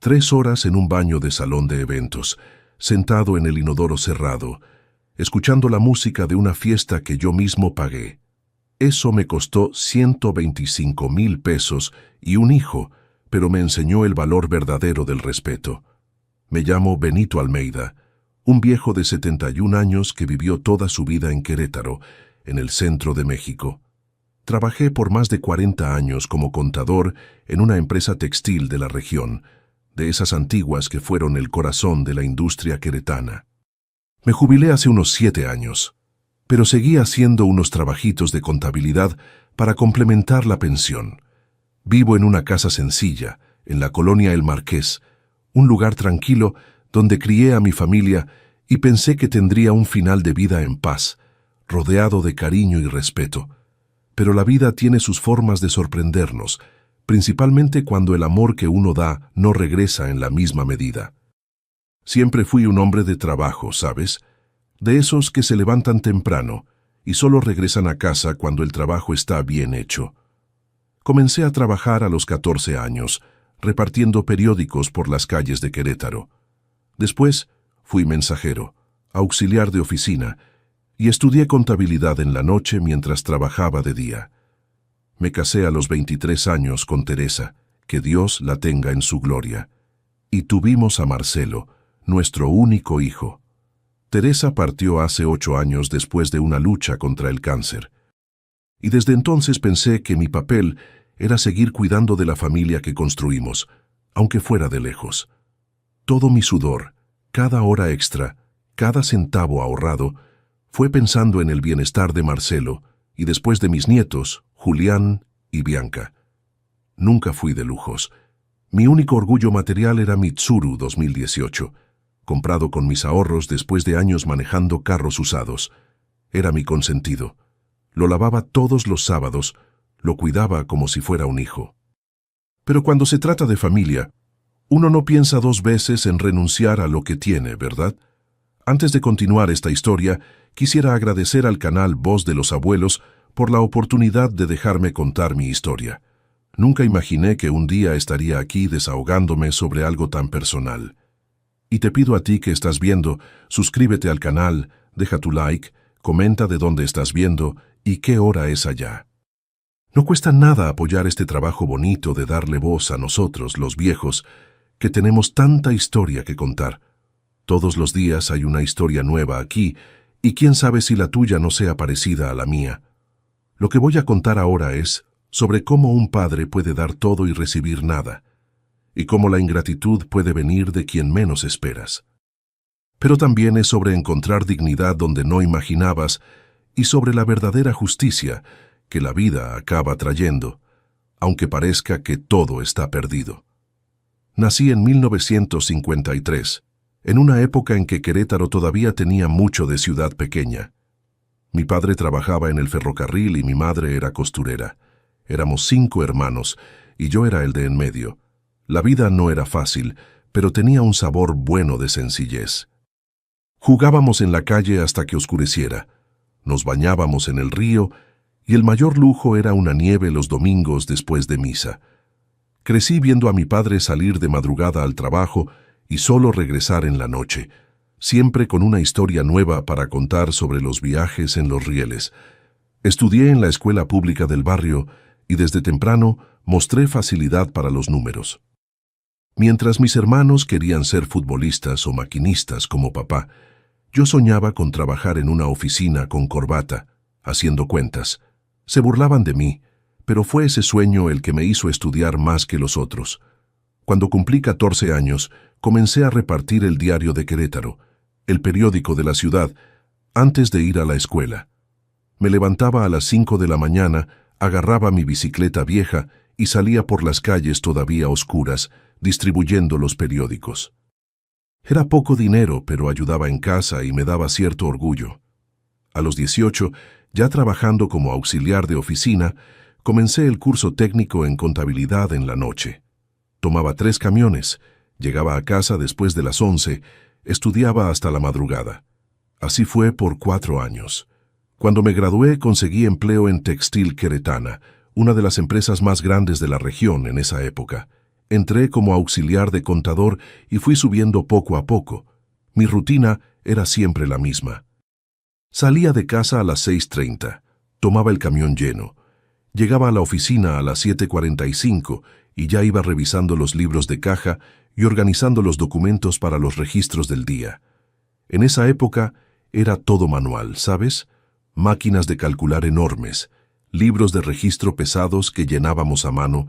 3 horas en un baño de salón de eventos, sentado en el inodoro cerrado, escuchando la música de una fiesta que yo mismo pagué. Eso me costó 125,000 pesos y un hijo, pero me enseñó el valor verdadero del respeto. Me llamo Benito Almeida, un viejo de 71 años que vivió toda su vida en Querétaro, en el centro de México. Trabajé por más de 40 años como contador en una empresa textil de la región, de esas antiguas que fueron el corazón de la industria queretana. Me jubilé hace unos 7 años, pero seguí haciendo unos trabajitos de contabilidad para complementar la pensión. Vivo en una casa sencilla, en la colonia El Marqués, un lugar tranquilo donde crié a mi familia y pensé que tendría un final de vida en paz, rodeado de cariño y respeto. Pero la vida tiene sus formas de sorprendernos, principalmente cuando el amor que uno da no regresa en la misma medida. Siempre fui un hombre de trabajo, ¿sabes? De esos que se levantan temprano y solo regresan a casa cuando el trabajo está bien hecho. Comencé a trabajar a los 14 años, repartiendo periódicos por las calles de Querétaro. Después fui mensajero, auxiliar de oficina, y estudié contabilidad en la noche mientras trabajaba de día. Me casé a los 23 años con Teresa, que Dios la tenga en su gloria, y tuvimos a Marcelo, nuestro único hijo. Teresa partió hace 8 años después de una lucha contra el cáncer. Y desde entonces pensé que mi papel era seguir cuidando de la familia que construimos, aunque fuera de lejos. Todo mi sudor, cada hora extra, cada centavo ahorrado, fue pensando en el bienestar de Marcelo y después de mis nietos, Julián y Bianca. Nunca fui de lujos. Mi único orgullo material era mi Tsuru 2018, comprado con mis ahorros después de años manejando carros usados. Era mi consentido. Lo lavaba todos los sábados, lo cuidaba como si fuera un hijo. Pero cuando se trata de familia, uno no piensa 2 veces en renunciar a lo que tiene, ¿verdad? Antes de continuar esta historia, quisiera agradecer al canal Voz de los Abuelos por la oportunidad de dejarme contar mi historia. Nunca imaginé que un día estaría aquí desahogándome sobre algo tan personal. Y te pido a ti que estás viendo, suscríbete al canal, deja tu like, comenta de dónde estás viendo y qué hora es allá. No cuesta nada apoyar este trabajo bonito de darle voz a nosotros, los viejos, que tenemos tanta historia que contar. Todos los días hay una historia nueva aquí, y quién sabe si la tuya no sea parecida a la mía. Lo que voy a contar ahora es sobre cómo un padre puede dar todo y recibir nada, y cómo la ingratitud puede venir de quien menos esperas. Pero también es sobre encontrar dignidad donde no imaginabas y sobre la verdadera justicia que la vida acaba trayendo, aunque parezca que todo está perdido. Nací en 1953, en una época en que Querétaro todavía tenía mucho de ciudad pequeña. Mi padre trabajaba en el ferrocarril y mi madre era costurera. Éramos 5 hermanos y yo era el de en medio. La vida no era fácil, pero tenía un sabor bueno de sencillez. Jugábamos en la calle hasta que oscureciera. Nos bañábamos en el río y el mayor lujo era una nieve los domingos después de misa. Crecí viendo a mi padre salir de madrugada al trabajo y solo regresar en la noche, siempre con una historia nueva para contar sobre los viajes en los rieles. Estudié en la escuela pública del barrio y desde temprano mostré facilidad para los números. Mientras mis hermanos querían ser futbolistas o maquinistas como papá, yo soñaba con trabajar en una oficina con corbata, haciendo cuentas. Se burlaban de mí, pero fue ese sueño el que me hizo estudiar más que los otros. Cuando cumplí 14 años, comencé a repartir el Diario de Querétaro, el periódico de la ciudad, antes de ir a la escuela. Me levantaba a las 5 de la mañana, agarraba mi bicicleta vieja y salía por las calles todavía oscuras, distribuyendo los periódicos. Era poco dinero, pero ayudaba en casa y me daba cierto orgullo. A los 18, ya trabajando como auxiliar de oficina, comencé el curso técnico en contabilidad en la noche. Tomaba 3 camiones, llegaba a casa después de las 11, estudiaba hasta la madrugada. Así fue por 4 años. Cuando me gradué conseguí empleo en Textil Queretana, una de las empresas más grandes de la región en esa época. Entré como auxiliar de contador y fui subiendo poco a poco. Mi rutina era siempre la misma. Salía de casa a las 6:30, tomaba el camión lleno. Llegaba a la oficina a las 7:45 y ya iba revisando los libros de caja y organizando los documentos para los registros del día. En esa época era todo manual, ¿sabes? Máquinas de calcular enormes, libros de registro pesados que llenábamos a mano,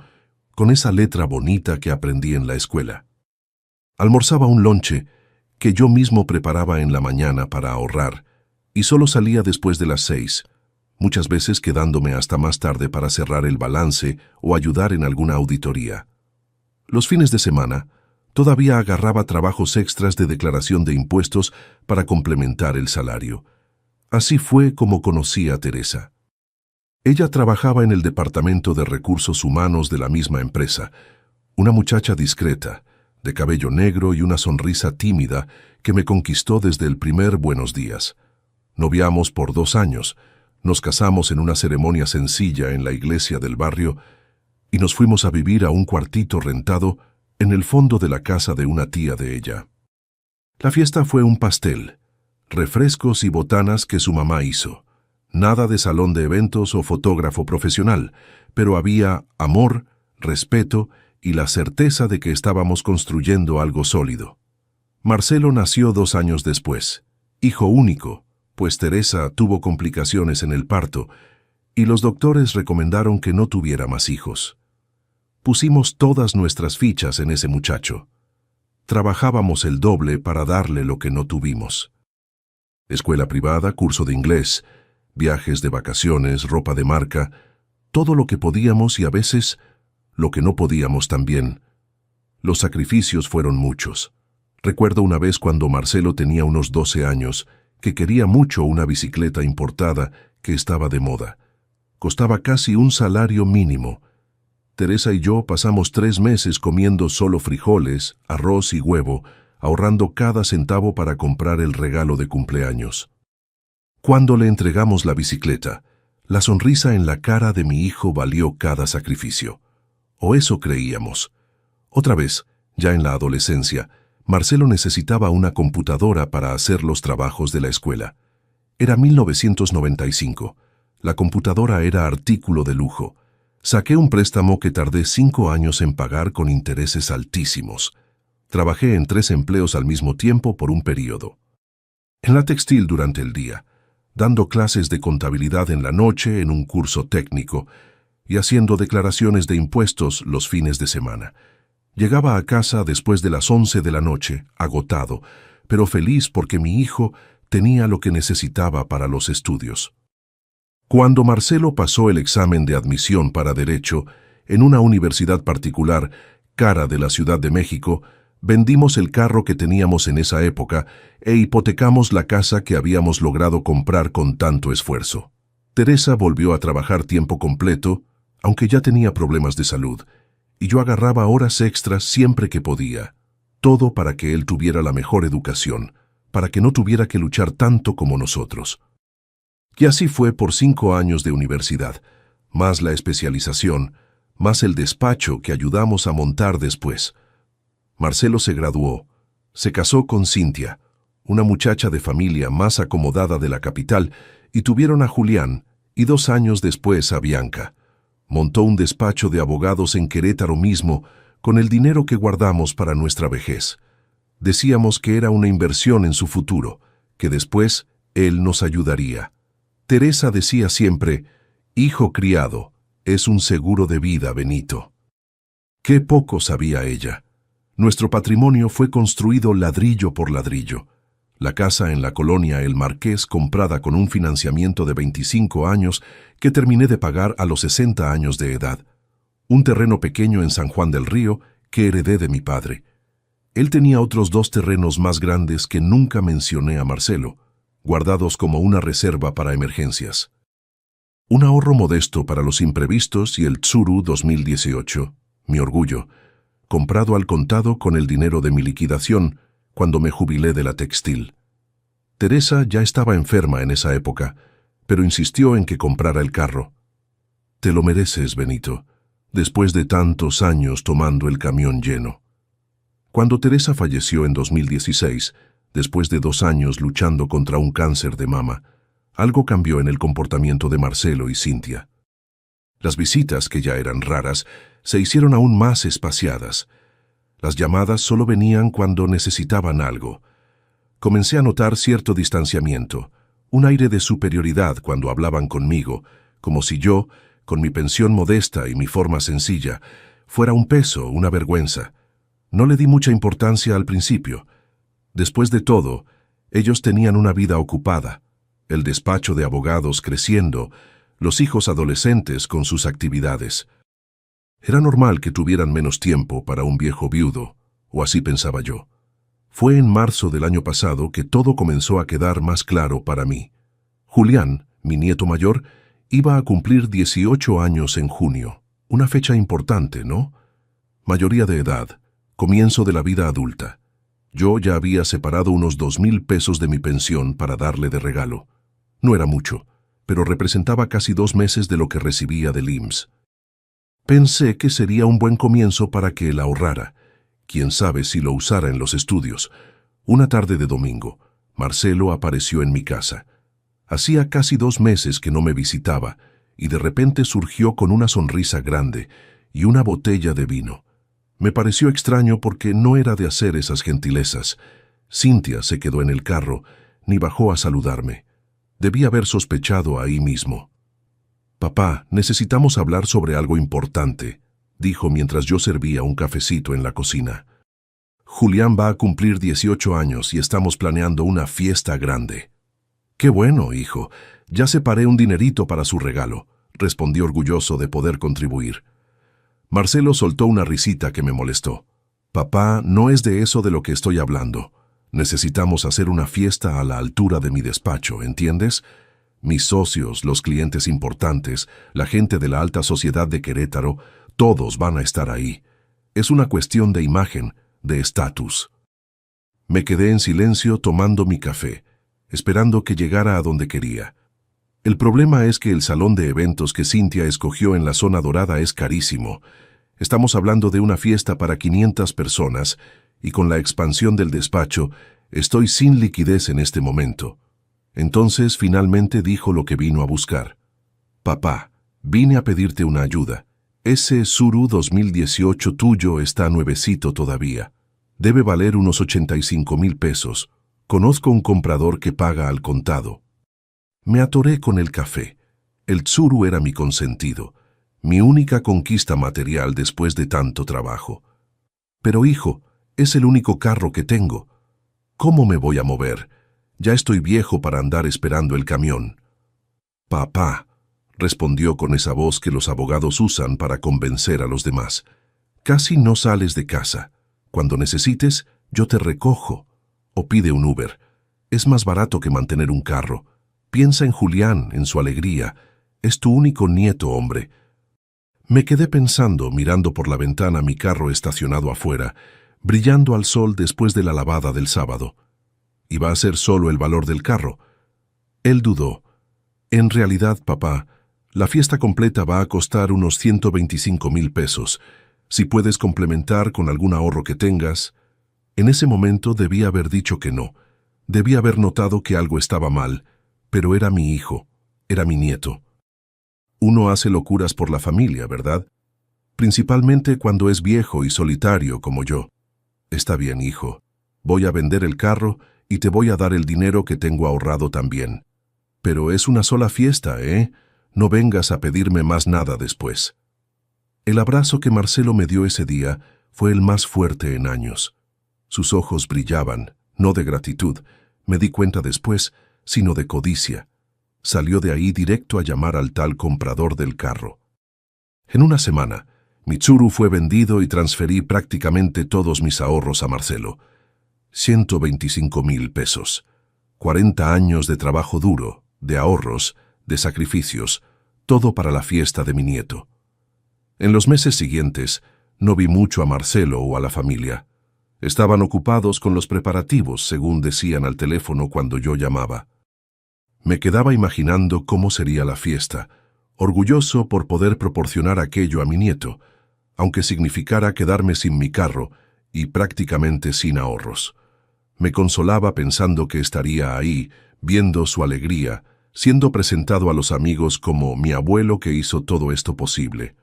con esa letra bonita que aprendí en la escuela. Almorzaba un lonche que yo mismo preparaba en la mañana para ahorrar, y solo salía después de las 6, muchas veces quedándome hasta más tarde para cerrar el balance o ayudar en alguna auditoría. Los fines de semana, todavía agarraba trabajos extras de declaración de impuestos para complementar el salario. Así fue como conocí a Teresa. Ella trabajaba en el departamento de recursos humanos de la misma empresa, una muchacha discreta, de cabello negro y una sonrisa tímida que me conquistó desde el primer buenos días. Noviamos por 2 años, nos casamos en una ceremonia sencilla en la iglesia del barrio y nos fuimos a vivir a un cuartito rentado en el fondo de la casa de una tía de ella. La fiesta fue un pastel, refrescos y botanas que su mamá hizo. Nada de salón de eventos o fotógrafo profesional, pero había amor, respeto y la certeza de que estábamos construyendo algo sólido. Marcelo nació 2 años después, hijo único, pues Teresa tuvo complicaciones en el parto y los doctores recomendaron que no tuviera más hijos. Pusimos todas nuestras fichas en ese muchacho. Trabajábamos el doble para darle lo que no tuvimos. Escuela privada, curso de inglés, viajes de vacaciones, ropa de marca, todo lo que podíamos y a veces lo que no podíamos también. Los sacrificios fueron muchos. Recuerdo una vez cuando Marcelo tenía unos 12 años, que quería mucho una bicicleta importada que estaba de moda. Costaba casi un salario mínimo. Teresa y yo pasamos 3 meses comiendo solo frijoles, arroz y huevo, ahorrando cada centavo para comprar el regalo de cumpleaños. Cuando le entregamos la bicicleta, la sonrisa en la cara de mi hijo valió cada sacrificio. O eso creíamos. Otra vez, ya en la adolescencia, Marcelo necesitaba una computadora para hacer los trabajos de la escuela. Era 1995. La computadora era artículo de lujo. Saqué un préstamo que tardé 5 años en pagar con intereses altísimos. Trabajé en 3 empleos al mismo tiempo por un período. En la textil durante el día, dando clases de contabilidad en la noche en un curso técnico y haciendo declaraciones de impuestos los fines de semana. Llegaba a casa después de las 11 de la noche, agotado, pero feliz porque mi hijo tenía lo que necesitaba para los estudios. Cuando Marcelo pasó el examen de admisión para Derecho en una universidad particular, cara de la Ciudad de México, vendimos el carro que teníamos en esa época e hipotecamos la casa que habíamos logrado comprar con tanto esfuerzo. Teresa volvió a trabajar tiempo completo, aunque ya tenía problemas de salud, y yo agarraba horas extras siempre que podía, todo para que él tuviera la mejor educación, para que no tuviera que luchar tanto como nosotros. Y así fue por 5 años de universidad, más la especialización, más el despacho que ayudamos a montar después. Marcelo se graduó, se casó con Cintia, una muchacha de familia más acomodada de la capital, y tuvieron a Julián, y 2 años después a Bianca. Montó un despacho de abogados en Querétaro mismo, con el dinero que guardamos para nuestra vejez. Decíamos que era una inversión en su futuro, que después él nos ayudaría. Teresa decía siempre, hijo criado, es un seguro de vida, Benito. Qué poco sabía ella. Nuestro patrimonio fue construido ladrillo por ladrillo. La casa en la colonia El Marqués, comprada con un financiamiento de 25 años que terminé de pagar a los 60 años de edad. Un terreno pequeño en San Juan del Río que heredé de mi padre. Él tenía otros 2 terrenos más grandes que nunca mencioné a Marcelo, guardados como una reserva para emergencias. Un ahorro modesto para los imprevistos y el Tsuru 2018, mi orgullo, comprado al contado con el dinero de mi liquidación cuando me jubilé de la textil. Teresa ya estaba enferma en esa época, pero insistió en que comprara el carro. Te lo mereces, Benito. después de tantos años tomando el camión lleno. Cuando Teresa falleció en 2016, después de 2 años luchando contra un cáncer de mama, algo cambió en el comportamiento de Marcelo y Cintia. Las visitas, que ya eran raras, se hicieron aún más espaciadas. Las llamadas solo venían cuando necesitaban algo. Comencé a notar cierto distanciamiento, un aire de superioridad cuando hablaban conmigo, como si yo, con mi pensión modesta y mi forma sencilla, fuera un peso, una vergüenza. No le di mucha importancia al principio. Después de todo, ellos tenían una vida ocupada, el despacho de abogados creciendo, los hijos adolescentes con sus actividades. Era normal que tuvieran menos tiempo para un viejo viudo, o así pensaba yo. Fue en marzo del año pasado que todo comenzó a quedar más claro para mí. Julián, mi nieto mayor, iba a cumplir 18 años en junio, una fecha importante, ¿no? Mayoría de edad, comienzo de la vida adulta. Yo ya había separado unos 2,000 pesos de mi pensión para darle de regalo. No era mucho, pero representaba casi 2 meses de lo que recibía del IMSS. Pensé que sería un buen comienzo para que él ahorrara. Quién sabe si lo usara en los estudios. Una tarde de domingo, Marcelo apareció en mi casa. Hacía casi 2 meses que no me visitaba, y de repente surgió con una sonrisa grande y una botella de vino. Me pareció extraño porque no era de hacer esas gentilezas. Cintia se quedó en el carro, ni bajó a saludarme. Debía haber sospechado ahí mismo. «Papá, necesitamos hablar sobre algo importante», dijo mientras yo servía un cafecito en la cocina. «Julián va a cumplir 18 años y estamos planeando una fiesta grande». «Qué bueno, hijo. Ya separé un dinerito para su regalo», respondí orgulloso de poder contribuir. Marcelo soltó una risita que me molestó. «Papá, no es de eso de lo que estoy hablando. Necesitamos hacer una fiesta a la altura de mi despacho, ¿entiendes? Mis socios, los clientes importantes, la gente de la alta sociedad de Querétaro, todos van a estar ahí. Es una cuestión de imagen, de estatus». Me quedé en silencio tomando mi café, esperando que llegara a donde quería. El problema es que el salón de eventos que Cintia escogió en la zona dorada es carísimo. Estamos hablando de una fiesta para 500 personas, y con la expansión del despacho, estoy sin liquidez en este momento. Entonces finalmente dijo lo que vino a buscar. «Papá, vine a pedirte una ayuda. Ese Tsuru 2018 tuyo está nuevecito todavía. Debe valer unos 85,000 pesos. Conozco un comprador que paga al contado». Me atoré con el café. El Tsuru era mi consentido, mi única conquista material después de tanto trabajo. «Pero hijo, es el único carro que tengo. ¿Cómo me voy a mover? Ya estoy viejo para andar esperando el camión». «Papá», respondió con esa voz que los abogados usan para convencer a los demás, «casi no sales de casa. Cuando necesites, yo te recojo. O pide un Uber. Es más barato que mantener un carro. Piensa en Julián, en su alegría. Es tu único nieto, hombre». Me quedé pensando, mirando por la ventana mi carro estacionado afuera, brillando al sol después de la lavada del sábado. ¿Iba a ser solo el valor del carro? Él dudó. «En realidad, papá, la fiesta completa va a costar unos 125,000 pesos. Si puedes complementar con algún ahorro que tengas». En ese momento debía haber dicho que no. Debía haber notado que algo estaba mal, pero era mi hijo, era mi nieto. Uno hace locuras por la familia, ¿verdad? Principalmente cuando es viejo y solitario como yo. «Está bien, hijo. Voy a vender el carro y te voy a dar el dinero que tengo ahorrado también. Pero es una sola fiesta, ¿eh? No vengas a pedirme más nada después». El abrazo que Marcelo me dio ese día fue el más fuerte en años. Sus ojos brillaban, no de gratitud, me di cuenta después, sino de codicia. Salió de ahí directo a llamar al tal comprador del carro. En una semana, mi Tsuru fue vendido y transferí prácticamente todos mis ahorros a Marcelo. 125,000 pesos. 40 años de trabajo duro, de ahorros, de sacrificios, todo para la fiesta de mi nieto. En los meses siguientes, no vi mucho a Marcelo o a la familia. Estaban ocupados con los preparativos, según decían al teléfono cuando yo llamaba. Me quedaba imaginando cómo sería la fiesta, orgulloso por poder proporcionar aquello a mi nieto, aunque significara quedarme sin mi carro y prácticamente sin ahorros. Me consolaba pensando que estaría ahí, viendo su alegría, siendo presentado a los amigos como mi abuelo que hizo todo esto posible.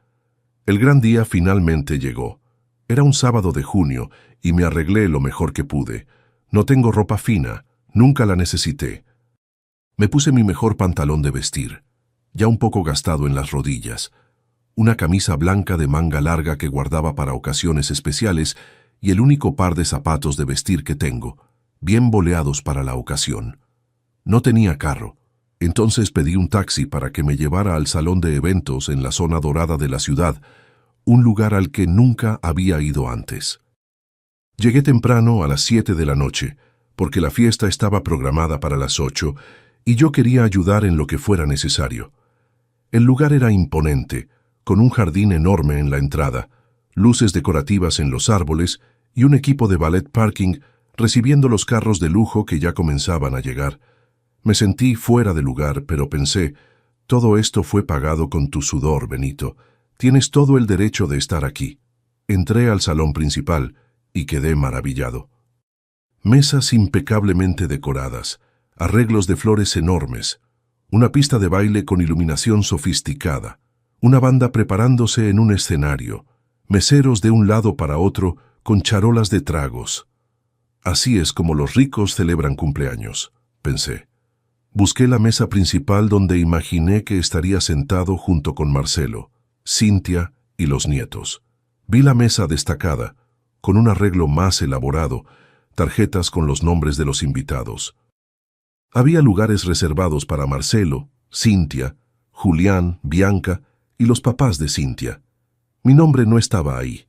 El gran día finalmente llegó. Era un sábado de junio y me arreglé lo mejor que pude. No tengo ropa fina, nunca la necesité. Me puse mi mejor pantalón de vestir, ya un poco gastado en las rodillas, una camisa blanca de manga larga que guardaba para ocasiones especiales y el único par de zapatos de vestir que tengo, bien boleados para la ocasión. No tenía carro, entonces pedí un taxi para que me llevara al salón de eventos en la zona dorada de la ciudad, un lugar al que nunca había ido antes. Llegué temprano a las 7 de la noche, porque la fiesta estaba programada para las 8 y yo quería ayudar en lo que fuera necesario. El lugar era imponente, con un jardín enorme en la entrada, luces decorativas en los árboles y un equipo de valet parking recibiendo los carros de lujo que ya comenzaban a llegar. Me sentí fuera de lugar, pero pensé, todo esto fue pagado con tu sudor, Benito. Tienes todo el derecho de estar aquí. Entré al salón principal y quedé maravillado. Mesas impecablemente decoradas, arreglos de flores enormes, una pista de baile con iluminación sofisticada, una banda preparándose en un escenario, meseros de un lado para otro con charolas de tragos. Así es como los ricos celebran cumpleaños, pensé. Busqué la mesa principal donde imaginé que estaría sentado junto con Marcelo, Cintia y los nietos. Vi la mesa destacada, con un arreglo más elaborado, tarjetas con los nombres de los invitados. Había lugares reservados para Marcelo, Cintia, Julián, Bianca y los papás de Cintia. Mi nombre no estaba ahí.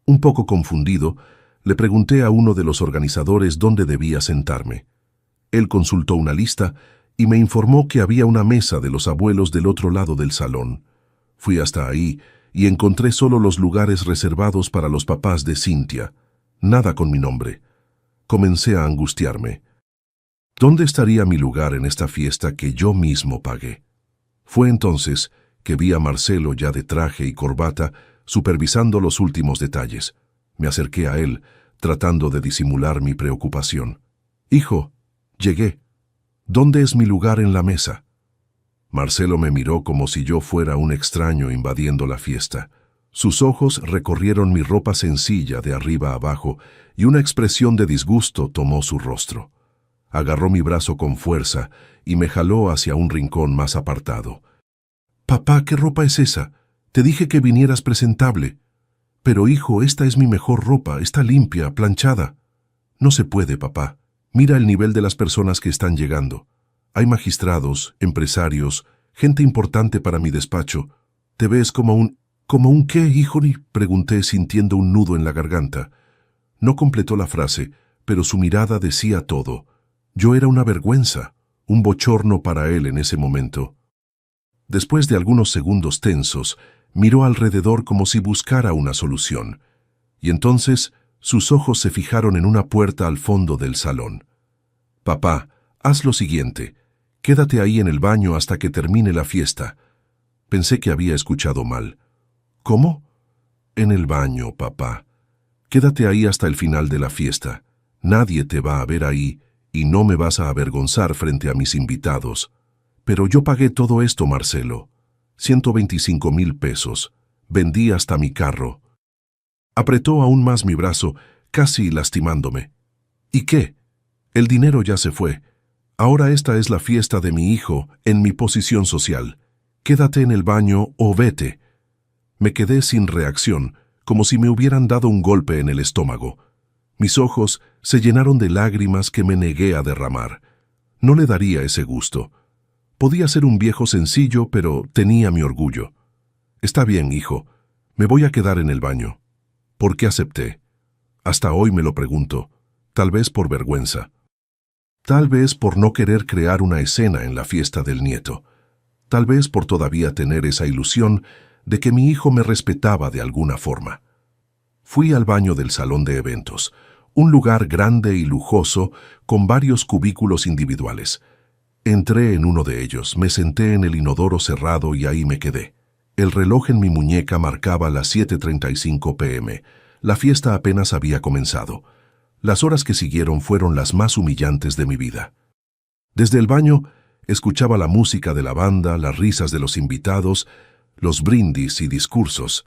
Un poco confundido, le pregunté a uno de los organizadores dónde debía sentarme. Él consultó una lista y me informó que había una mesa de los abuelos del otro lado del salón. Fui hasta ahí y encontré solo los lugares reservados para los papás de Cintia. Nada con mi nombre. Comencé a angustiarme. ¿Dónde estaría mi lugar en esta fiesta que yo mismo pagué? Fue entonces que vi a Marcelo ya de traje y corbata supervisando los últimos detalles. Me acerqué a él, tratando de disimular mi preocupación. «Hijo, llegué. ¿Dónde es mi lugar en la mesa?» Marcelo me miró como si yo fuera un extraño invadiendo la fiesta. Sus ojos recorrieron mi ropa sencilla de arriba a abajo y una expresión de disgusto tomó su rostro. Agarró mi brazo con fuerza y me jaló hacia un rincón más apartado. «Papá, ¿qué ropa es esa? Te dije que vinieras presentable». «Pero hijo, esta es mi mejor ropa, está limpia, planchada». «No se puede, papá. Mira el nivel de las personas que están llegando. Hay magistrados, empresarios, gente importante para mi despacho. Te ves como un... ¿Como un qué, hijo?» pregunté sintiendo un nudo en la garganta. No completó la frase, pero su mirada decía todo. Yo era una vergüenza, un bochorno para él en ese momento. Después de algunos segundos tensos, miró alrededor como si buscara una solución, y entonces sus ojos se fijaron en una puerta al fondo del salón. «Papá, haz lo siguiente. Quédate ahí en el baño hasta que termine la fiesta». Pensé que había escuchado mal. «¿Cómo?» «En el baño, papá. Quédate ahí hasta el final de la fiesta. Nadie te va a ver ahí y no me vas a avergonzar frente a mis invitados». «Pero yo pagué todo esto, Marcelo. 125,000 pesos. Vendí hasta mi carro». Apretó aún más mi brazo, casi lastimándome. «¿Y qué? El dinero ya se fue. Ahora esta es la fiesta de mi hijo en mi posición social. Quédate en el baño o vete». Me quedé sin reacción, como si me hubieran dado un golpe en el estómago. Mis ojos se llenaron de lágrimas que me negué a derramar. No le daría ese gusto. Podía ser un viejo sencillo, pero tenía mi orgullo. «Está bien, hijo. Me voy a quedar en el baño». ¿Por qué acepté? Hasta hoy me lo pregunto. Tal vez por vergüenza. Tal vez por no querer crear una escena en la fiesta del nieto. Tal vez por todavía tener esa ilusión de que mi hijo me respetaba de alguna forma. Fui al baño del salón de eventos, un lugar grande y lujoso con varios cubículos individuales. Entré en uno de ellos, me senté en el inodoro cerrado y ahí me quedé. El reloj en mi muñeca marcaba las 7:35 p.m. La fiesta apenas había comenzado. Las horas que siguieron fueron las más humillantes de mi vida. Desde el baño, escuchaba la música de la banda, las risas de los invitados, los brindis y discursos.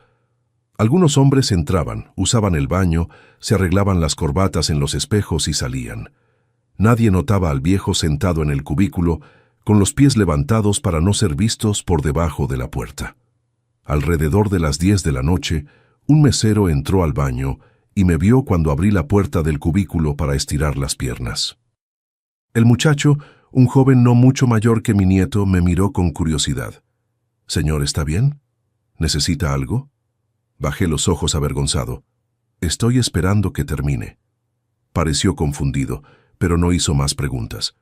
Algunos hombres entraban, usaban el baño, se arreglaban las corbatas en los espejos y salían. Nadie notaba al viejo sentado en el cubículo, con los pies levantados para no ser vistos por debajo de la puerta. Alrededor de las 10 de la noche, un mesero entró al baño y me vio cuando abrí la puerta del cubículo para estirar las piernas. El muchacho, un joven no mucho mayor que mi nieto, me miró con curiosidad. «Señor, ¿está bien? ¿Necesita algo?» Bajé los ojos avergonzado. «Estoy esperando que termine». Pareció confundido, pero no hizo más preguntas.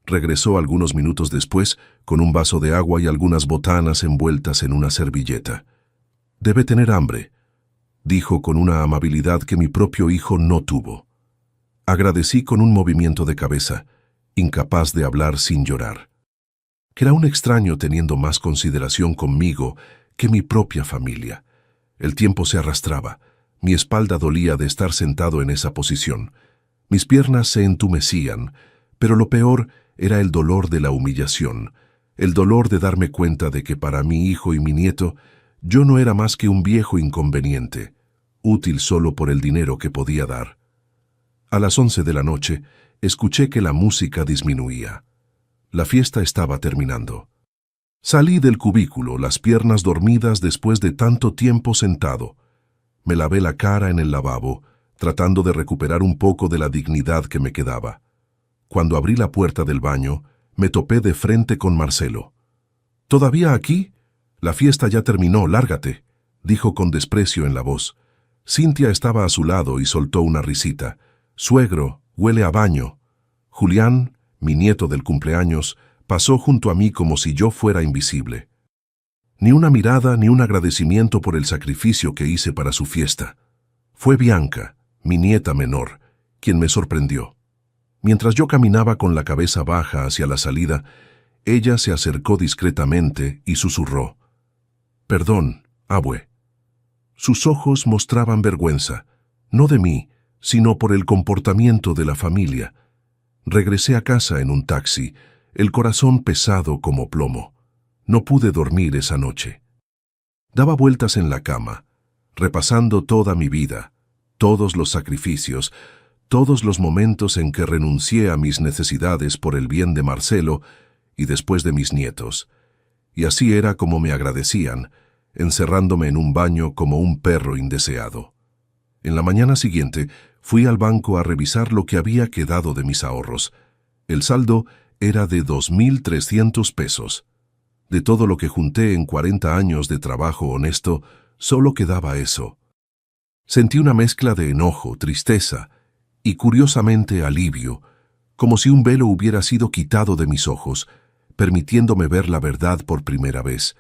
Regresó algunos minutos después con un vaso de agua y algunas botanas envueltas en una servilleta. «Debe tener hambre», dijo con una amabilidad que mi propio hijo no tuvo. Agradecí con un movimiento de cabeza, incapaz de hablar sin llorar. Era un extraño teniendo más consideración conmigo que mi propia familia. El tiempo se arrastraba, mi espalda dolía de estar sentado en esa posición. Mis piernas se entumecían, pero lo peor era el dolor de la humillación, el dolor de darme cuenta de que para mi hijo y mi nieto yo no era más que un viejo inconveniente, útil solo por el dinero que podía dar. A las 11 de la noche, escuché que la música disminuía. La fiesta estaba terminando. Salí del cubículo, las piernas dormidas después de tanto tiempo sentado. Me lavé la cara en el lavabo, tratando de recuperar un poco de la dignidad que me quedaba. Cuando abrí la puerta del baño, me topé de frente con Marcelo. «¿Todavía aquí? La fiesta ya terminó, lárgate», dijo con desprecio en la voz. Cintia estaba a su lado y soltó una risita. «Suegro, huele a baño». Julián, mi nieto del cumpleaños, pasó junto a mí como si yo fuera invisible. Ni una mirada ni un agradecimiento por el sacrificio que hice para su fiesta. Fue Bianca, mi nieta menor, quien me sorprendió. Mientras yo caminaba con la cabeza baja hacia la salida, ella se acercó discretamente y susurró: «Perdón, abue». Sus ojos mostraban vergüenza, no de mí, sino por el comportamiento de la familia. Regresé a casa en un taxi, el corazón pesado como plomo. No pude dormir esa noche. Daba vueltas en la cama, repasando toda mi vida, todos los sacrificios, todos los momentos en que renuncié a mis necesidades por el bien de Marcelo y después de mis nietos. Y así era como me agradecían, encerrándome en un baño como un perro indeseado. En la mañana siguiente fui al banco a revisar lo que había quedado de mis ahorros. El saldo era de 2,300 pesos. De todo lo que junté en 40 años de trabajo honesto, solo quedaba eso. Sentí una mezcla de enojo, tristeza y curiosamente alivio, como si un velo hubiera sido quitado de mis ojos, permitiéndome ver la verdad por primera vez.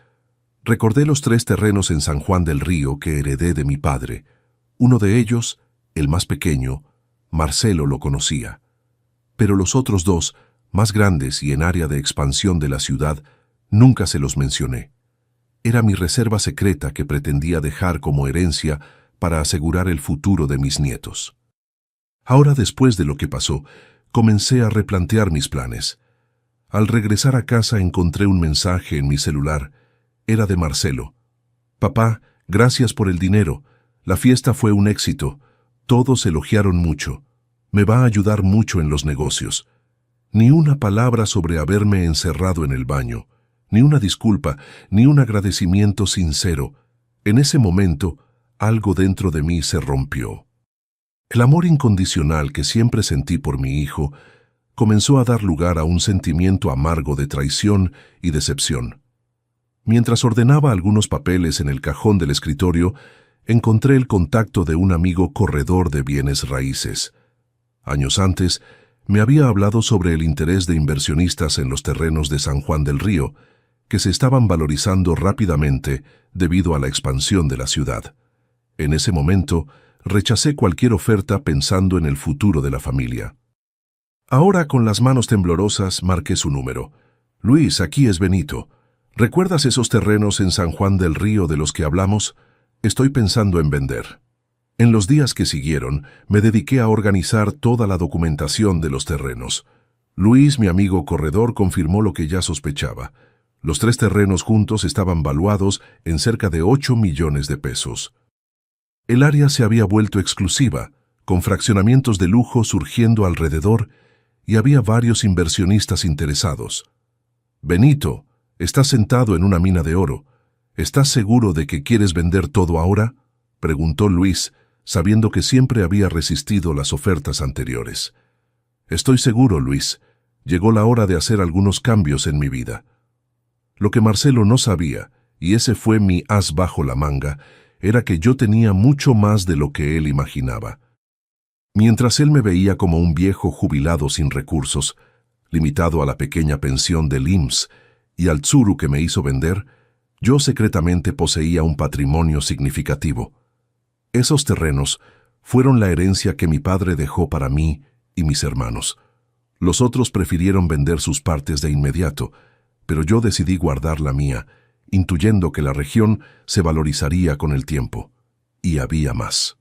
Recordé los 3 terrenos en San Juan del Río que heredé de mi padre. Uno de ellos, el más pequeño, Marcelo lo conocía. Pero los otros 2, más grandes y en área de expansión de la ciudad, nunca se los mencioné. Era mi reserva secreta que pretendía dejar como herencia para asegurar el futuro de mis nietos. Ahora, después de lo que pasó, comencé a replantear mis planes. Al regresar a casa encontré un mensaje en mi celular. Era de Marcelo. «Papá, gracias por el dinero. La fiesta fue un éxito. Todos elogiaron mucho. Me va a ayudar mucho en los negocios». Ni una palabra sobre haberme encerrado en el baño, ni una disculpa, ni un agradecimiento sincero. En ese momento, algo dentro de mí se rompió. El amor incondicional que siempre sentí por mi hijo comenzó a dar lugar a un sentimiento amargo de traición y decepción. Mientras ordenaba algunos papeles en el cajón del escritorio, encontré el contacto de un amigo corredor de bienes raíces. Años antes, me había hablado sobre el interés de inversionistas en los terrenos de San Juan del Río, que se estaban valorizando rápidamente debido a la expansión de la ciudad. En ese momento, rechacé cualquier oferta pensando en el futuro de la familia. Ahora, con las manos temblorosas, marqué su número. Luis, aquí es Benito. ¿Recuerdas esos terrenos en San Juan del Río de los que hablamos? Estoy pensando en vender. En los días que siguieron, me dediqué a organizar toda la documentación de los terrenos. Luis, mi amigo corredor, confirmó lo que ya sospechaba. Los 3 terrenos juntos estaban valuados en cerca de 8 millones de pesos. El área se había vuelto exclusiva, con fraccionamientos de lujo surgiendo alrededor, y había varios inversionistas interesados. Benito, estás sentado en una mina de oro. ¿Estás seguro de que quieres vender todo ahora?, preguntó Luis, sabiendo que siempre había resistido las ofertas anteriores. Estoy seguro, Luis. Llegó la hora de hacer algunos cambios en mi vida. Lo que Marcelo no sabía, y ese fue mi as bajo la manga, era que yo tenía mucho más de lo que él imaginaba. Mientras él me veía como un viejo jubilado sin recursos, limitado a la pequeña pensión del IMSS y al tsuru que me hizo vender, yo secretamente poseía un patrimonio significativo. Esos terrenos fueron la herencia que mi padre dejó para mí y mis hermanos. Los otros prefirieron vender sus partes de inmediato, pero yo decidí guardar la mía, intuyendo que la región se valorizaría con el tiempo. Y había más.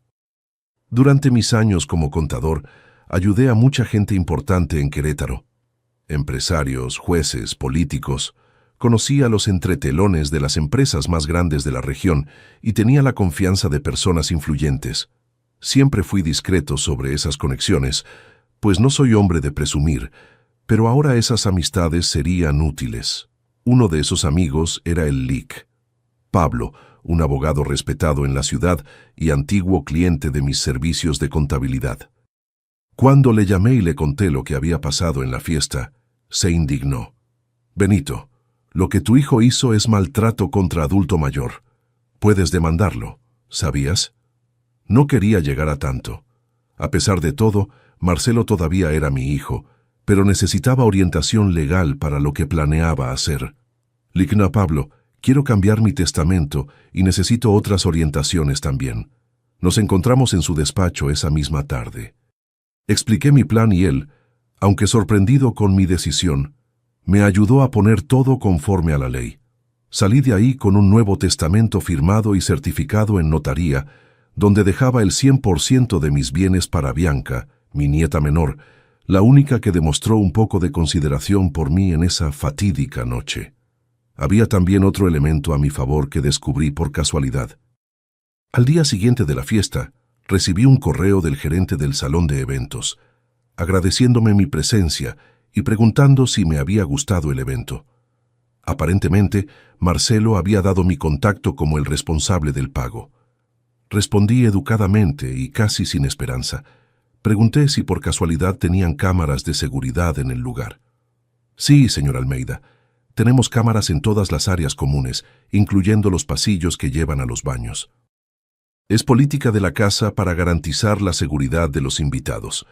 Durante mis años como contador, ayudé a mucha gente importante en Querétaro. Empresarios, jueces, políticos. Conocí a los entretelones de las empresas más grandes de la región y tenía la confianza de personas influyentes. Siempre fui discreto sobre esas conexiones, pues no soy hombre de presumir, pero ahora esas amistades serían útiles. Uno de esos amigos era el Lic. Pablo, un abogado respetado en la ciudad y antiguo cliente de mis servicios de contabilidad. Cuando le llamé y le conté lo que había pasado en la fiesta, se indignó. Benito, lo que tu hijo hizo es maltrato contra adulto mayor. Puedes demandarlo, ¿sabías? No quería llegar a tanto. A pesar de todo, Marcelo todavía era mi hijo, pero necesitaba orientación legal para lo que planeaba hacer. Ligna Pablo, quiero cambiar mi testamento y necesito otras orientaciones también. Nos encontramos en su despacho esa misma tarde. Expliqué mi plan y él, aunque sorprendido con mi decisión, me ayudó a poner todo conforme a la ley. Salí de ahí con un nuevo testamento firmado y certificado en notaría, donde dejaba el 100% de mis bienes para Bianca, mi nieta menor, la única que demostró un poco de consideración por mí en esa fatídica noche. Había también otro elemento a mi favor que descubrí por casualidad. Al día siguiente de la fiesta, recibí un correo del gerente del salón de eventos, agradeciéndome mi presencia y preguntando si me había gustado el evento. Aparentemente, Marcelo había dado mi contacto como el responsable del pago. Respondí educadamente y casi sin esperanza. Pregunté si por casualidad tenían cámaras de seguridad en el lugar. Sí, señor Almeida. Tenemos cámaras en todas las áreas comunes, incluyendo los pasillos que llevan a los baños. Es política de la casa para garantizar la seguridad de los invitados.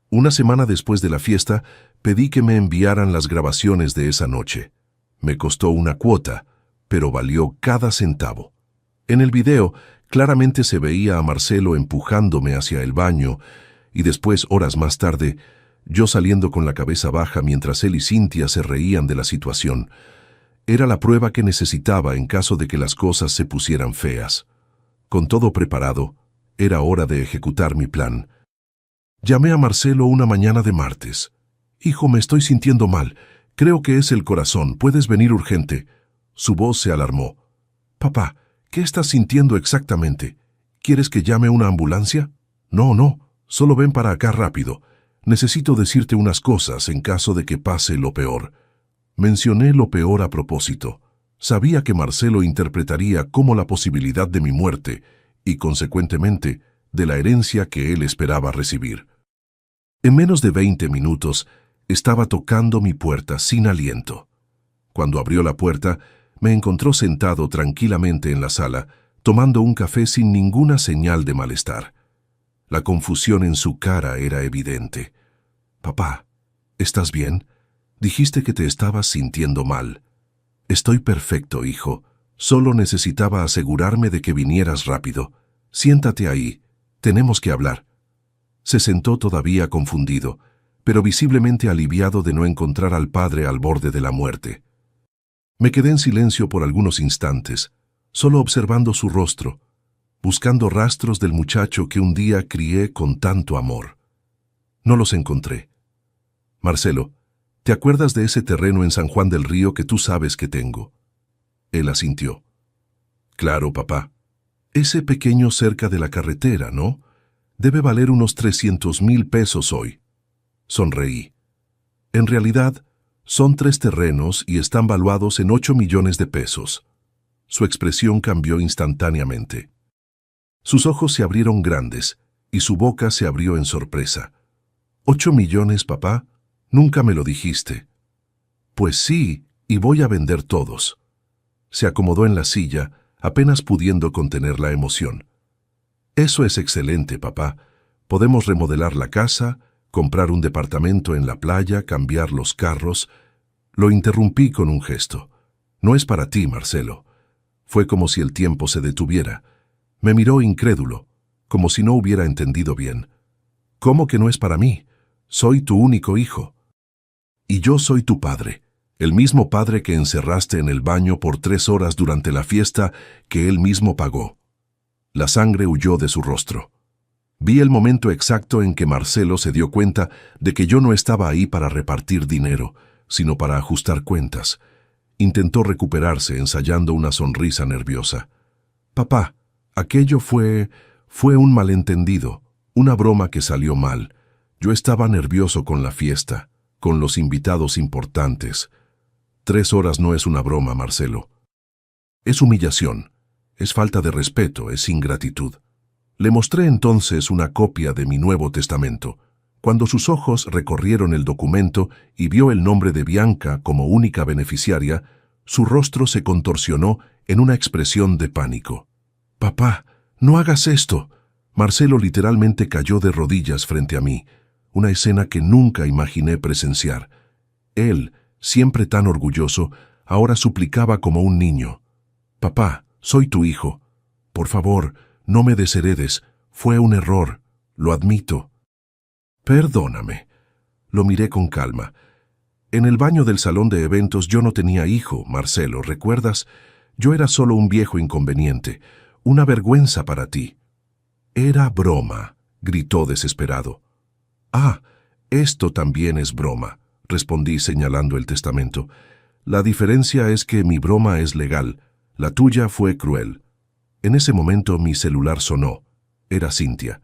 Una semana después de la fiesta, pedí que me enviaran las grabaciones de esa noche. Me costó una cuota, pero valió cada centavo. En el video, claramente se veía a Marcelo empujándome hacia el baño y después, horas más tarde, yo saliendo con la cabeza baja mientras él y Cintia se reían de la situación. Era la prueba que necesitaba en caso de que las cosas se pusieran feas. Con todo preparado, era hora de ejecutar mi plan. Llamé a Marcelo una mañana de martes. «Hijo, me estoy sintiendo mal. Creo que es el corazón. ¿Puedes venir urgente?» Su voz se alarmó. «Papá, ¿qué estás sintiendo exactamente? ¿Quieres que llame una ambulancia?» No, solo ven para acá rápido. Necesito decirte unas cosas en caso de que pase lo peor». Mencioné lo peor a propósito. Sabía que Marcelo interpretaría como la posibilidad de mi muerte y, consecuentemente, de la herencia que él esperaba recibir. En menos de 20 minutos, estaba tocando mi puerta sin aliento. Cuando abrió la puerta, me encontró sentado tranquilamente en la sala, tomando un café sin ninguna señal de malestar. La confusión en su cara era evidente. «Papá, ¿estás bien? Dijiste que te estabas sintiendo mal». «Estoy perfecto, hijo. Solo necesitaba asegurarme de que vinieras rápido. Siéntate ahí. Tenemos que hablar». Se sentó todavía confundido, pero visiblemente aliviado de no encontrar al padre al borde de la muerte. Me quedé en silencio por algunos instantes, solo observando su rostro, buscando rastros del muchacho que un día crié con tanto amor. No los encontré. Marcelo, ¿te acuerdas de ese terreno en San Juan del Río que tú sabes que tengo? Él asintió. Claro, papá. Ese pequeño cerca de la carretera, ¿no? Debe valer unos 300,000 pesos hoy. Sonreí. En realidad, son 3 terrenos y están valuados en 8 millones de pesos. Su expresión cambió instantáneamente. Sus ojos se abrieron grandes y su boca se abrió en sorpresa. ¿8 millones, papá? Nunca me lo dijiste. Pues sí, y voy a vender todos. Se acomodó en la silla, apenas pudiendo contener la emoción. Eso es excelente, papá. Podemos remodelar la casa, comprar un departamento en la playa, cambiar los carros. Lo interrumpí con un gesto. No es para ti, Marcelo. Fue como si el tiempo se detuviera. Me miró incrédulo, como si no hubiera entendido bien. ¿Cómo que no es para mí? Soy tu único hijo. Y yo soy tu padre, el mismo padre que encerraste en el baño por 3 horas durante la fiesta que él mismo pagó. La sangre huyó de su rostro. Vi el momento exacto en que Marcelo se dio cuenta de que yo no estaba ahí para repartir dinero, sino para ajustar cuentas. Intentó recuperarse ensayando una sonrisa nerviosa. Papá, aquello fue un malentendido, una broma que salió mal. Yo estaba nervioso con la fiesta, con los invitados importantes. 3 horas no es una broma, Marcelo. Es humillación, es falta de respeto, es ingratitud. Le mostré entonces una copia de mi Nuevo Testamento. Cuando sus ojos recorrieron el documento y vio el nombre de Bianca como única beneficiaria, su rostro se contorsionó en una expresión de pánico. «Papá, no hagas esto». Marcelo literalmente cayó de rodillas frente a mí, una escena que nunca imaginé presenciar. Él, siempre tan orgulloso, ahora suplicaba como un niño. «Papá, soy tu hijo. Por favor, no me desheredes. Fue un error. Lo admito». «Perdóname». Lo miré con calma. En el baño del salón de eventos yo no tenía hijo, Marcelo, ¿recuerdas? Yo era solo un viejo inconveniente, una vergüenza para ti. «Era broma», gritó desesperado. «Ah, esto también es broma», respondí señalando el testamento. «La diferencia es que mi broma es legal, la tuya fue cruel». En ese momento mi celular sonó. Era Cintia.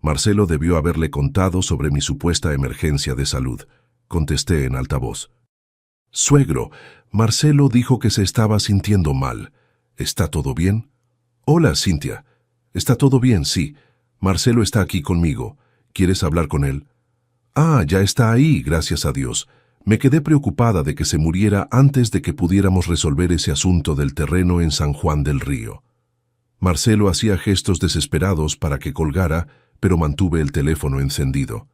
Marcelo debió haberle contado sobre mi supuesta emergencia de salud. Contesté en altavoz. «Suegro, Marcelo dijo que se estaba sintiendo mal. ¿Está todo bien?» «Hola, Cintia. Está todo bien, sí. Marcelo está aquí conmigo. ¿Quieres hablar con él?» «Ah, ya está ahí, gracias a Dios. Me quedé preocupada de que se muriera antes de que pudiéramos resolver ese asunto del terreno en San Juan del Río». Marcelo hacía gestos desesperados para que colgara, pero mantuve el teléfono encendido.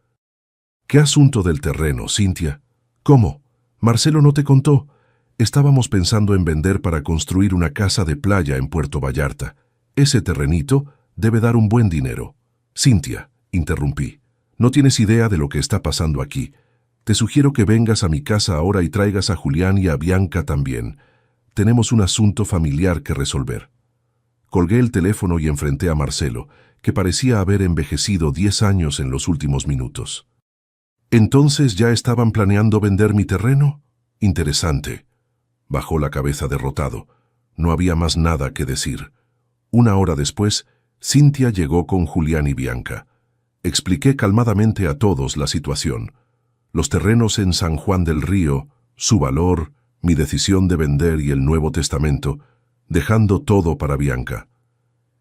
«¿Qué asunto del terreno, Cintia?» «¿Cómo? Marcelo no te contó. Estábamos pensando en vender para construir una casa de playa en Puerto Vallarta. Ese terrenito debe dar un buen dinero». «Cintia», interrumpí, «no tienes idea de lo que está pasando aquí. Te sugiero que vengas a mi casa ahora y traigas a Julián y a Bianca también. Tenemos un asunto familiar que resolver». Colgué el teléfono y enfrenté a Marcelo, que parecía haber envejecido 10 años en los últimos minutos. «¿Entonces ya estaban planeando vender mi terreno? Interesante». Bajó la cabeza derrotado. No había más nada que decir. 1 hora después, Cintia llegó con Julián y Bianca. Expliqué calmadamente a todos la situación. Los terrenos en San Juan del Río, su valor, mi decisión de vender y el Nuevo Testamento, dejando todo para Bianca.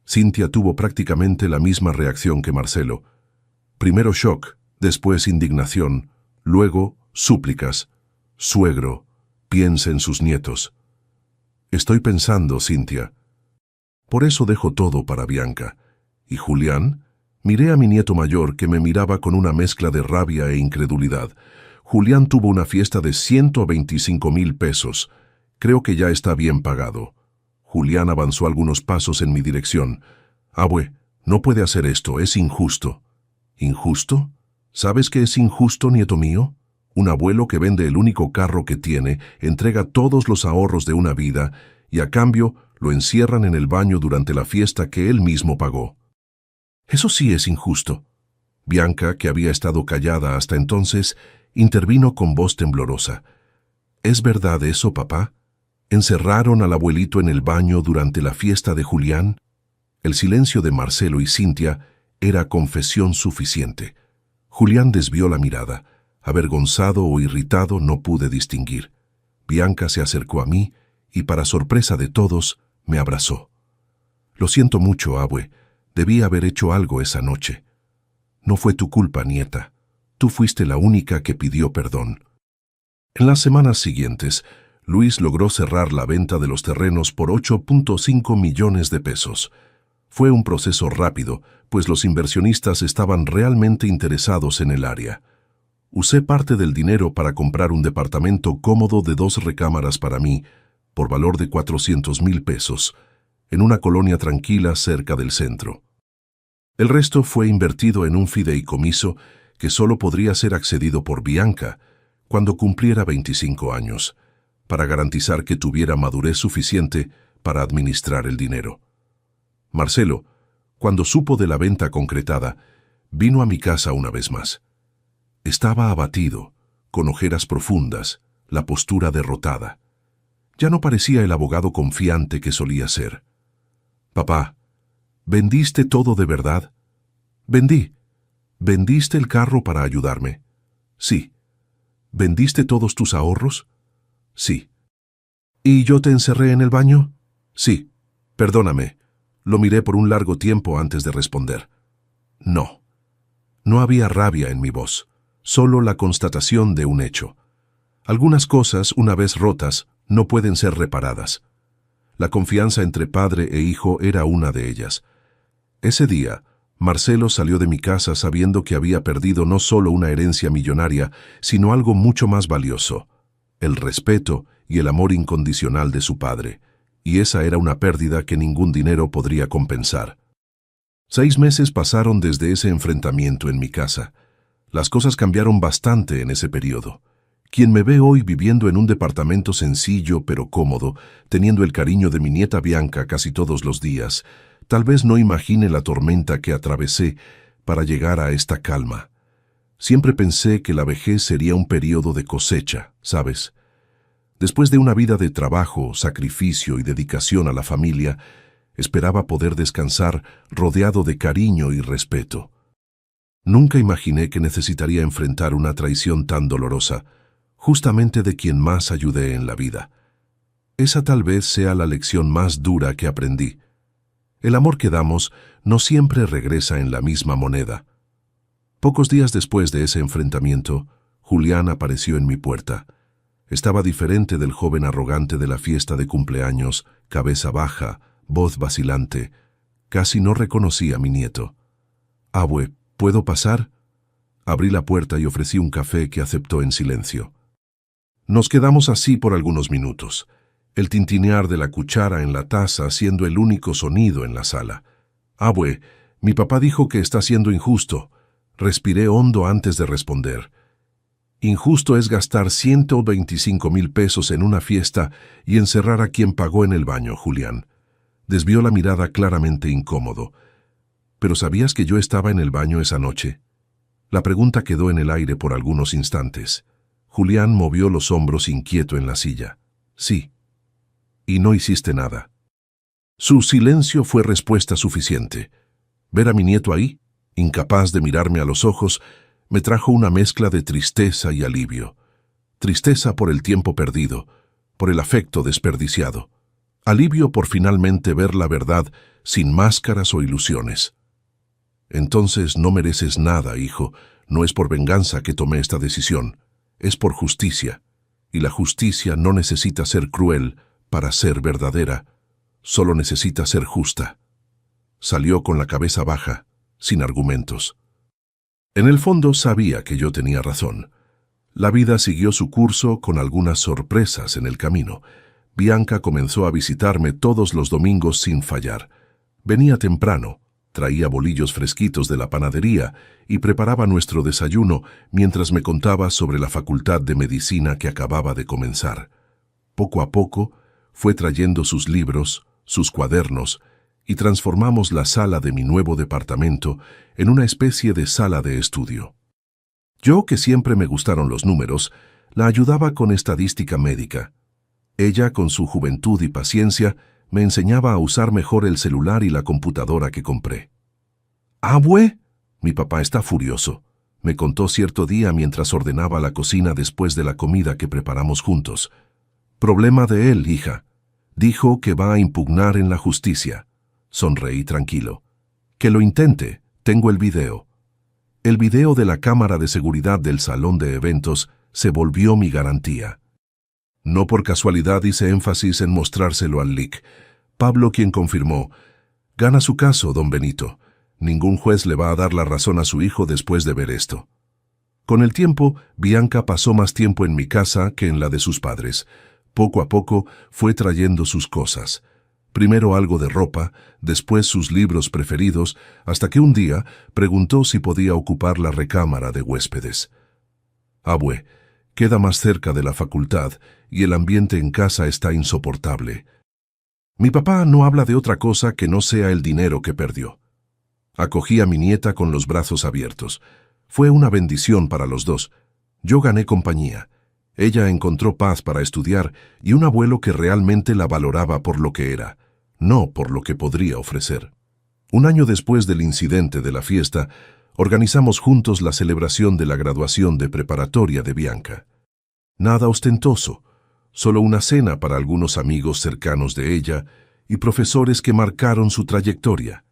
Cintia tuvo prácticamente la misma reacción que Marcelo. Primero shock, después indignación, luego súplicas. «Suegro, piensa en sus nietos». «Estoy pensando, Cintia». «Por eso dejo todo para Bianca». «¿Y Julián?» Miré a mi nieto mayor que me miraba con una mezcla de rabia e incredulidad. Julián tuvo una fiesta de 125,000 pesos. Creo que ya está bien pagado. Julián avanzó algunos pasos en mi dirección. «Abue, no puede hacer esto, es injusto». «¿Injusto?» ¿Sabes qué es injusto, nieto mío? Un abuelo que vende el único carro que tiene, entrega todos los ahorros de una vida y a cambio lo encierran en el baño durante la fiesta que él mismo pagó. Eso sí es injusto. Bianca, que había estado callada hasta entonces, intervino con voz temblorosa. ¿Es verdad eso, papá? ¿Encerraron al abuelito en el baño durante la fiesta de Julián? El silencio de Marcelo y Cintia era confesión suficiente. Julián desvió la mirada. Avergonzado o irritado no pude distinguir. Bianca se acercó a mí y, para sorpresa de todos, me abrazó. Lo siento mucho, abue. Debí haber hecho algo esa noche. No fue tu culpa, nieta. Tú fuiste la única que pidió perdón. En las semanas siguientes, Luis logró cerrar la venta de los terrenos por 8.5 millones de pesos. Fue un proceso rápido, pues los inversionistas estaban realmente interesados en el área. Usé parte del dinero para comprar un departamento cómodo de 2 recámaras para mí, por valor de 400,000 pesos, en una colonia tranquila cerca del centro. El resto fue invertido en un fideicomiso que solo podría ser accedido por Bianca cuando cumpliera 25 años, para garantizar que tuviera madurez suficiente para administrar el dinero. Marcelo, cuando supo de la venta concretada, vino a mi casa una vez más. Estaba abatido, con ojeras profundas, la postura derrotada. Ya no parecía el abogado confiante que solía ser. «Papá, ¿vendiste todo de verdad?» «Vendí. ¿Vendiste el carro para ayudarme?» «Sí». ¿Vendiste todos tus ahorros?» «Sí». ¿Y yo te encerré en el baño?» «Sí». «Perdóname. Lo miré por un largo tiempo antes de responder». «No». No había rabia en mi voz, solo la constatación de un hecho. Algunas cosas, una vez rotas, no pueden ser reparadas. La confianza entre padre e hijo era una de ellas. Ese día, Marcelo salió de mi casa sabiendo que había perdido no solo una herencia millonaria, sino algo mucho más valioso: el respeto y el amor incondicional de su padre, y esa era una pérdida que ningún dinero podría compensar. 6 meses pasaron desde ese enfrentamiento en mi casa. Las cosas cambiaron bastante en ese periodo. Quien me ve hoy viviendo en un departamento sencillo pero cómodo, teniendo el cariño de mi nieta Bianca casi todos los días, tal vez no imagine la tormenta que atravesé para llegar a esta calma. Siempre pensé que la vejez sería un periodo de cosecha, ¿sabes? Después de una vida de trabajo, sacrificio y dedicación a la familia, esperaba poder descansar rodeado de cariño y respeto. Nunca imaginé que necesitaría enfrentar una traición tan dolorosa, justamente de quien más ayudé en la vida. Esa tal vez sea la lección más dura que aprendí. El amor que damos no siempre regresa en la misma moneda. Pocos días después de ese enfrentamiento, Julián apareció en mi puerta. Estaba diferente del joven arrogante de la fiesta de cumpleaños, cabeza baja, voz vacilante. Casi no reconocí a mi nieto. «Abue, ¿puedo pasar?» Abrí la puerta y ofrecí un café que aceptó en silencio. Nos quedamos así por algunos minutos, el tintinear de la cuchara en la taza siendo el único sonido en la sala. «Abue, mi papá dijo que está siendo injusto». Respiré hondo antes de responder. Injusto es gastar 125,000 pesos en una fiesta y encerrar a quien pagó en el baño, Julián. Desvió la mirada claramente incómodo. ¿Pero sabías que yo estaba en el baño esa noche? La pregunta quedó en el aire por algunos instantes. Julián movió los hombros inquieto en la silla. Sí. ¿Y no hiciste nada? Su silencio fue respuesta suficiente. Ver a mi nieto ahí, incapaz de mirarme a los ojos, me trajo una mezcla de tristeza y alivio. Tristeza por el tiempo perdido, por el afecto desperdiciado. Alivio por finalmente ver la verdad sin máscaras o ilusiones. Entonces no mereces nada, hijo. No es por venganza que tomé esta decisión. Es por justicia. Y la justicia no necesita ser cruel para ser verdadera. Solo necesita ser justa. Salió con la cabeza baja, sin argumentos. En el fondo sabía que yo tenía razón. La vida siguió su curso con algunas sorpresas en el camino. Bianca comenzó a visitarme todos los domingos sin fallar. Venía temprano, traía bolillos fresquitos de la panadería y preparaba nuestro desayuno mientras me contaba sobre la facultad de medicina que acababa de comenzar. Poco a poco fue trayendo sus libros, sus cuadernos, y transformamos la sala de mi nuevo departamento en una especie de sala de estudio. Yo, que siempre me gustaron los números, la ayudaba con estadística médica. Ella, con su juventud y paciencia, me enseñaba a usar mejor el celular y la computadora que compré. «¡Abue!», mi papá está furioso, me contó cierto día mientras ordenaba la cocina después de la comida que preparamos juntos. «Problema de él, hija. Dijo que va a impugnar en la justicia». Sonreí tranquilo. «Que lo intente, tengo el video». El video de la cámara de seguridad del salón de eventos se volvió mi garantía. No por casualidad hice énfasis en mostrárselo al LIC. Pablo, quien confirmó: «Gana su caso, don Benito. Ningún juez le va a dar la razón a su hijo después de ver esto». Con el tiempo, Bianca pasó más tiempo en mi casa que en la de sus padres. Poco a poco fue trayendo sus cosas. Primero algo de ropa, después sus libros preferidos, hasta que un día preguntó si podía ocupar la recámara de huéspedes. «Abue, queda más cerca de la facultad y el ambiente en casa está insoportable». Mi papá no habla de otra cosa que no sea el dinero que perdió. Acogí a mi nieta con los brazos abiertos. Fue una bendición para los dos. Yo gané compañía. Ella encontró paz para estudiar y un abuelo que realmente la valoraba por lo que era, no por lo que podría ofrecer. Un año después del incidente de la fiesta, organizamos juntos la celebración de la graduación de preparatoria de Bianca. Nada ostentoso, solo una cena para algunos amigos cercanos de ella y profesores que marcaron su trayectoria.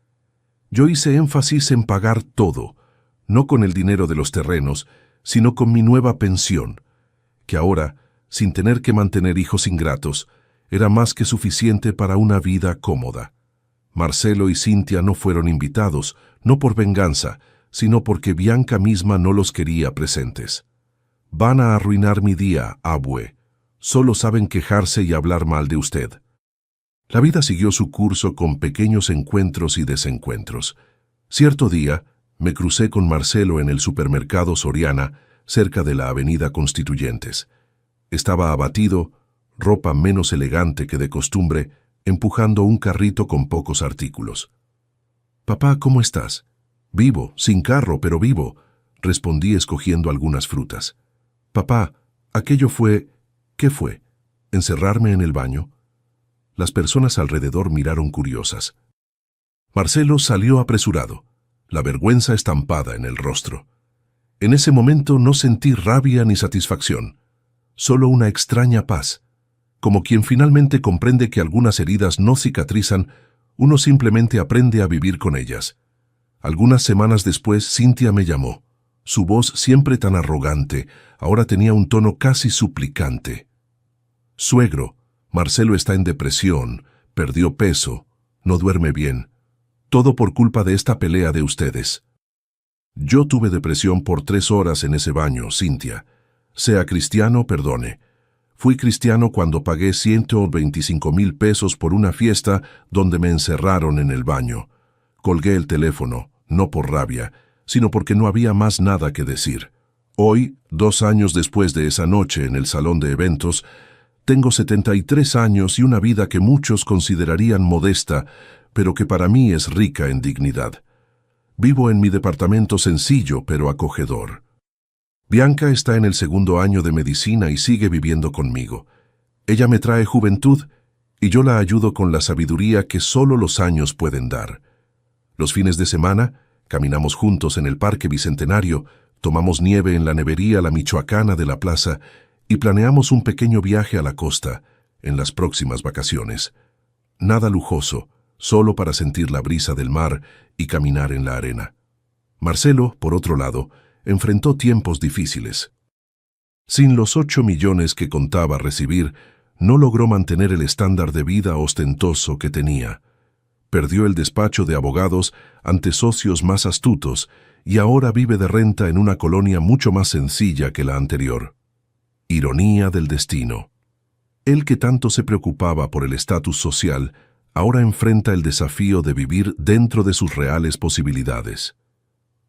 Yo hice énfasis en pagar todo, no con el dinero de los terrenos, sino con mi nueva pensión, que ahora, sin tener que mantener hijos ingratos, era más que suficiente para una vida cómoda. Marcelo y Cintia no fueron invitados, no por venganza, sino porque Bianca misma no los quería presentes. «Van a arruinar mi día, abue. Solo saben quejarse y hablar mal de usted». La vida siguió su curso con pequeños encuentros y desencuentros. Cierto día, me crucé con Marcelo en el supermercado Soriana, cerca de la avenida Constituyentes. Estaba abatido, ropa menos elegante que de costumbre, empujando un carrito con pocos artículos. «Papá, ¿cómo estás?» «Vivo, sin carro, pero vivo», respondí escogiendo algunas frutas. «Papá, aquello fue... ¿Qué fue? ¿Encerrarme en el baño?» Las personas alrededor miraron curiosas. Marcelo salió apresurado, la vergüenza estampada en el rostro. En ese momento no sentí rabia ni satisfacción, solo una extraña paz, como quien finalmente comprende que algunas heridas no cicatrizan, uno simplemente aprende a vivir con ellas. Algunas semanas después, Cintia me llamó. Su voz, siempre tan arrogante, ahora tenía un tono casi suplicante. «Suegro, Marcelo está en depresión, perdió peso, no duerme bien. Todo por culpa de esta pelea de ustedes». «Yo tuve depresión por 3 horas en ese baño, Cintia. Sea cristiano, perdone. Fui cristiano cuando pagué 125,000 pesos por una fiesta donde me encerraron en el baño. Colgué el teléfono, no por rabia, sino porque no había más nada que decir. Hoy, 2 años después de esa noche en el salón de eventos, tengo 73 años y una vida que muchos considerarían modesta, pero que para mí es rica en dignidad. Vivo en mi departamento sencillo pero acogedor. Bianca está en el 2º año de medicina y sigue viviendo conmigo. Ella me trae juventud y yo la ayudo con la sabiduría que solo los años pueden dar. Los fines de semana, caminamos juntos en el Parque Bicentenario, tomamos nieve en la nevería La Michoacana de la plaza y planeamos un pequeño viaje a la costa en las próximas vacaciones. Nada lujoso, solo para sentir la brisa del mar y caminar en la arena. Marcelo, por otro lado, enfrentó tiempos difíciles. Sin los 8 millones que contaba recibir, no logró mantener el estándar de vida ostentoso que tenía. Perdió el despacho de abogados ante socios más astutos y ahora vive de renta en una colonia mucho más sencilla que la anterior. Ironía del destino. Él, que tanto se preocupaba por el estatus social, ahora enfrenta el desafío de vivir dentro de sus reales posibilidades.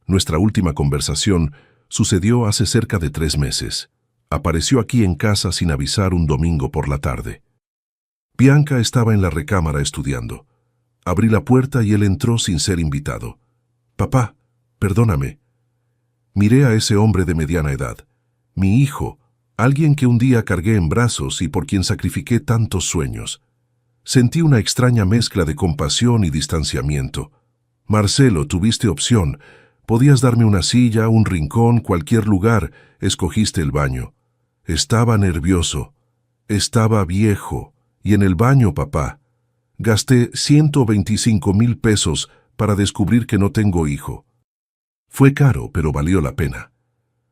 Nuestra última conversación sucedió hace cerca de 3 meses. Apareció aquí en casa sin avisar un domingo por la tarde. Bianca estaba en la recámara estudiando. Abrí la puerta y él entró sin ser invitado. «Papá, perdóname». Miré a ese hombre de mediana edad. Mi hijo, alguien que un día cargué en brazos y por quien sacrifiqué tantos sueños. Sentí una extraña mezcla de compasión y distanciamiento. «Marcelo, tuviste opción. Podías darme una silla, un rincón, cualquier lugar. Escogiste el baño». Estaba nervioso. Estaba viejo. Y en el baño, papá. Gasté 125,000 pesos para descubrir que no tengo hijo. Fue caro, pero valió la pena.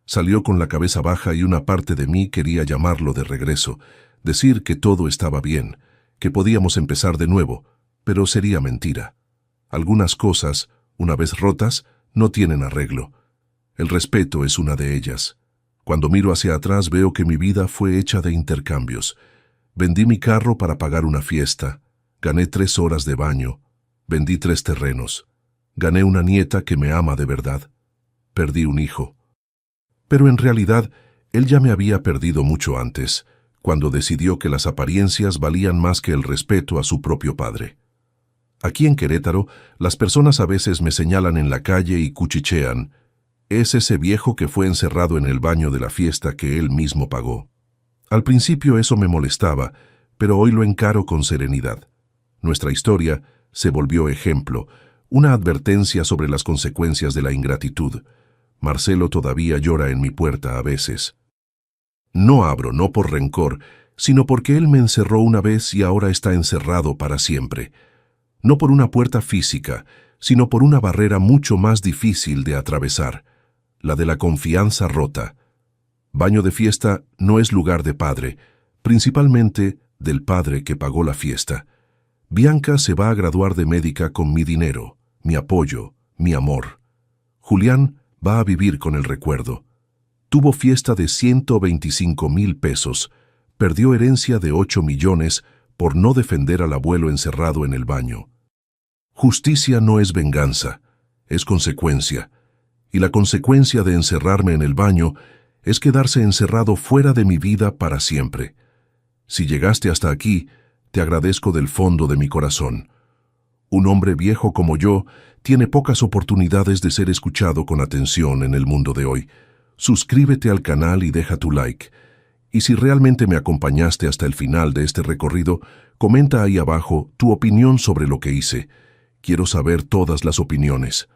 Salió con la cabeza baja y una parte de mí quería llamarlo de regreso, decir que todo estaba bien, que podíamos empezar de nuevo, pero sería mentira. Algunas cosas, una vez rotas, no tienen arreglo. El respeto es una de ellas. Cuando miro hacia atrás veo que mi vida fue hecha de intercambios. Vendí mi carro para pagar una fiesta, gané 3 horas de baño, vendí 3 terrenos, gané una nieta que me ama de verdad, perdí un hijo. Pero en realidad, él ya me había perdido mucho antes, cuando decidió que las apariencias valían más que el respeto a su propio padre. Aquí en Querétaro, las personas a veces me señalan en la calle y cuchichean. Es ese viejo que fue encerrado en el baño de la fiesta que él mismo pagó. Al principio eso me molestaba, pero hoy lo encaro con serenidad. Nuestra historia se volvió ejemplo, una advertencia sobre las consecuencias de la ingratitud. Marcelo todavía llora en mi puerta a veces. No abro, no por rencor, sino porque él me encerró una vez y ahora está encerrado para siempre. No por una puerta física, sino por una barrera mucho más difícil de atravesar, la de la confianza rota. Baño de fiesta no es lugar de padre, principalmente del padre que pagó la fiesta. Bianca se va a graduar de médica con mi dinero, mi apoyo, mi amor. Julián va a vivir con el recuerdo. Tuvo fiesta de 125,000 pesos, perdió herencia de 8 millones por no defender al abuelo encerrado en el baño. Justicia no es venganza, es consecuencia. Y la consecuencia de encerrarme en el baño es quedarse encerrado fuera de mi vida para siempre. Si llegaste hasta aquí, te agradezco del fondo de mi corazón. Un hombre viejo como yo tiene pocas oportunidades de ser escuchado con atención en el mundo de hoy. Suscríbete al canal y deja tu like. Y si realmente me acompañaste hasta el final de este recorrido, comenta ahí abajo tu opinión sobre lo que hice. Quiero saber todas las opiniones.